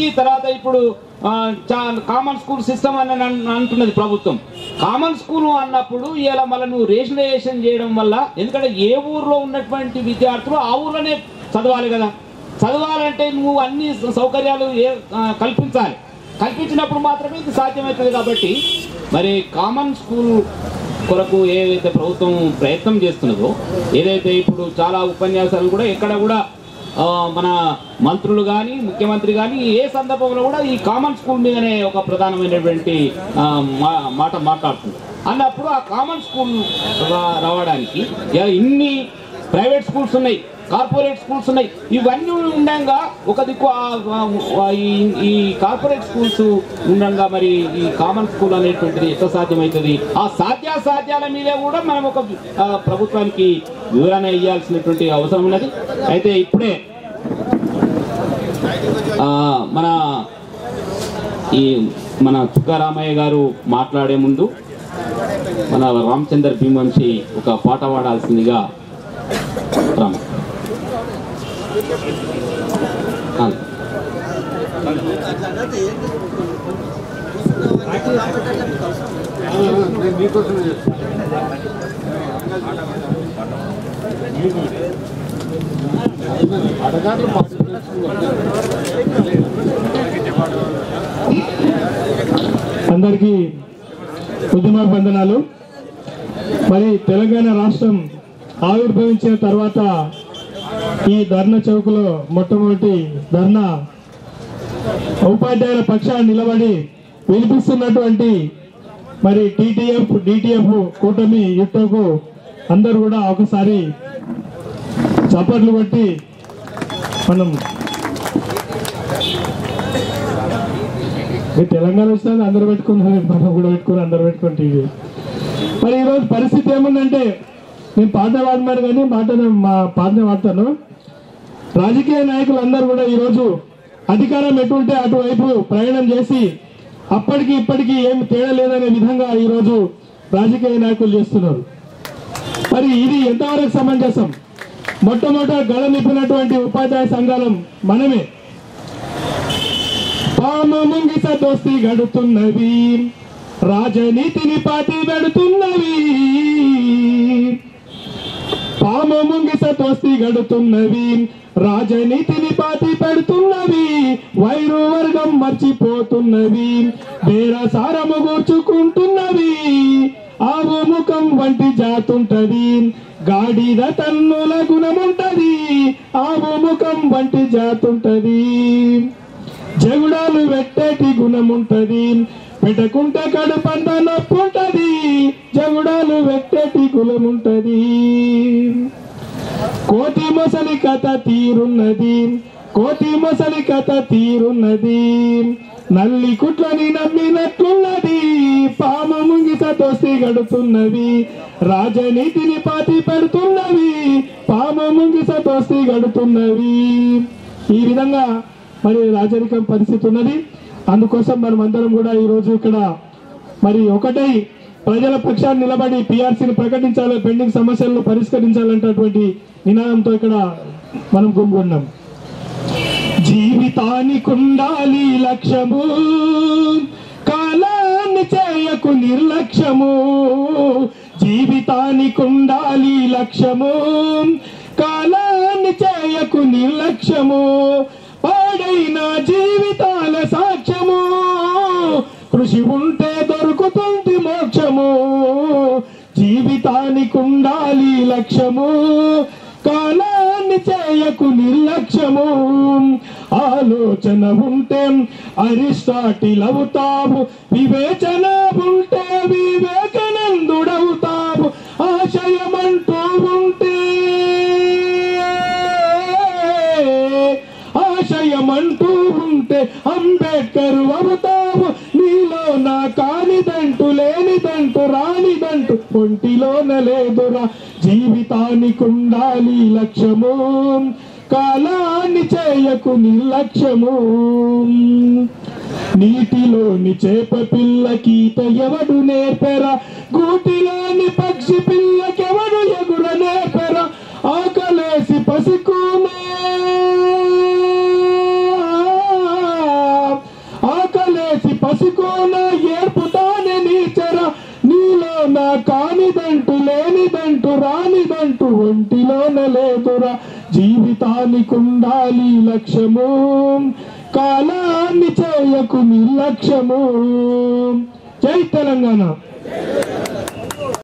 తర్వాత ఇప్పుడు common school system అని అంటున్నది ప్రభుత్వం. కామన్ స్కూల్ అన్నప్పుడు ఇలా మళ్ళీ నువ్వు రేషనలైజేషన్ చేయడం వల్ల, ఎందుకంటే ఏ ఊర్లో ఉన్నటువంటి విద్యార్థులు ఆ ఊర్లోనే చదవాలి కదా. చదవాలంటే నువ్వు అన్ని సౌకర్యాలు కల్పించాలి. కల్పించినప్పుడు మాత్రమే ఇది సాధ్యమవుతుంది. కాబట్టి మరి కామన్ స్కూల్ కొరకు ఏదైతే ప్రభుత్వం ప్రయత్నం చేస్తున్నదో, ఏదైతే ఇప్పుడు చాలా ఉపన్యాసాలు కూడా ఎక్కడ కూడా మన మంత్రులు కానీ ముఖ్యమంత్రి కానీ ఏ సందర్భంలో కూడా ఈ కామన్ స్కూల్ మీదనే ఒక ప్రధానమైనటువంటి మాట మాట్లాడుతుంది. అన్నప్పుడు ఆ కామన్ స్కూల్ రావడానికి ఇన్ని ప్రైవేట్ స్కూల్స్ ఉన్నాయి, కార్పొరేట్ స్కూల్స్ ఉన్నాయి. ఇవన్నీ ఉండగా ఒక దిక్కు ఈ కార్పొరేట్ స్కూల్స్ ఉండగా మరి ఈ కామన్ స్కూల్ అనేటువంటిది ఎట్లా సాధ్యమవుతుంది? ఆ సాధ్యాసాధ్యాల మీద కూడా మనం ఒక ప్రభుత్వానికి వివరణ ఇవ్వాల్సినటువంటి అవసరం ఉన్నది. అయితే ఇప్పుడే మన చుక్కారామయ్య గారు మాట్లాడే ముందు మన రామచంద్ర భీమవంశి ఒక పాట పాడాల్సిందిగా అందరికీ ఉద్యమ వందనాలు. మరి తెలంగాణ రాష్ట్రం ఆవిర్భవించిన తర్వాత ఈ ధర్నా చౌక్లో మొట్టమొదటి ధర్నా ఉపాధ్యాయుల పక్షాన్ని నిలబడి వినిపిస్తున్నటువంటి మరి డిటిఎఫ్ కూటమి యుట్టకు అందరూ కూడా ఒకసారి చప్పట్లు కొట్టి మనం తెలంగాణ వచ్చిన అందరూ పెట్టుకున్నారు, మనం కూడా పెట్టుకుని అందరూ పెట్టుకుని టీవీ. మరి ఈరోజు పరిస్థితి ఏముందంటే, నేను పాట పాడినాను కానీ పాటనే వాడతాను. రాజకీయ నాయకులు అందరూ కూడా ఈరోజు అధికారం ఎటుంటే అటువైపు ప్రయాణం చేసి అప్పటికి ఇప్పటికీ ఏమి తేడా లేదనే విధంగా ఈరోజు రాజకీయ నాయకులు చేస్తున్నారు. మరి ఇది ఎంతవరకు సమంజసం? మొట్టమొదట గళ నింపినటువంటి ఉపాధ్యాయ సంఘాలం మనమే. పాము ముంగిస దోస్తి గడుతున్నవి, రాజనీతిని పాతి పెడుతున్నవి. పాము ముంగిస దోస్తి గడుతున్నవి, రాజనీతిని పాతి పెడుతున్నవి. వైరు వర్గం మర్చిపోతున్నవి, బేరసారము కూర్చుకుంటున్నవి. ఆవు ముఖం వంటి జాతుంటది, గాడిద తన్నుల గుణముంటది. ఆవు ముఖం వంటి జాతుంటది, జగుడాలు పెట్టేటి గుణముంటది. పెట్టకుంటే కడుపంత నొప్పుంటది, జగుడాలు పెట్టేటి గుణముంటది. కోతి మొసలి కథ తీరున్నది, కోతి మొసలి కథ తీరున్నది. నల్లి కుట్లని నమ్మినట్లున్నది, పాము ముంగిస దోస్తి గడుతున్నవి. రాజనీతిని పాతి పెడుతున్నవి, పాము ముంగిస దోస్తి గడుతున్నవి. ఈ విధంగా మరి రాజరికం పరిస్థితి ఉన్నది. అందుకోసం మనం అందరం కూడా ఈరోజు ఇక్కడ మరి ఒకటై ప్రజల పక్షాన్ని నిలబడి పిఆర్సీని ప్రకటించాలి, పెండింగ్ సమస్యలను పరిష్కరించాలంటటువంటి నినాదంతో ఇక్కడ మనం గుమ్ముకున్నాం. జీవితానికి ఉండాలి లక్ష్యము, కాలాన్ని చేయకు నిర్లక్ష్యము. జీవితానికి ఉండాలి లక్ష్యము, కాలాన్ని చేయకు నిర్లక్ష్యము. పాడైన జీవితాల సాక్ష్యము, కృషి ఉంటే దొరుకుతుంది మోక్షము. జీవితానికి ఉండాలి లక్ష్యము, కాలాన్ని చేయకు నిర్లక్ష్యము. ఆలోచన ఉంటే అరిస్టాటిల్ అవుతావు, వివేచన ఉంటే వివేకానందుడవుతావు. ఆశయమంటూ ఉంటే ఆశయమంటూ ఉంటే అంబేద్కర్ అవుతావు. నీలో నా కానిదంటూ లేనిదంటూ రానిదంటూ ఒంటిలోన లేదురా. జీవితానికి ఉండాలి లక్ష్యము, కాలాన్ని చేయకు నిర్లక్ష్యము. నీటిలోని చేప పిల్లకీత ఎవడు నేర్పెరా, గూటిలోని పక్షి పిల్లకెవడు ఎగుర నేర్పెరా. ఆకలేసి పసికూనే కానిదంటూ లేనిదంటూ రానిదంటూ ఒంటిలోన లేదురా జీవితానికి ఉండాలి లక్ష్యము కాలాన్ని చేయకు నిర్లక్ష్యము. జై తెలంగాణ.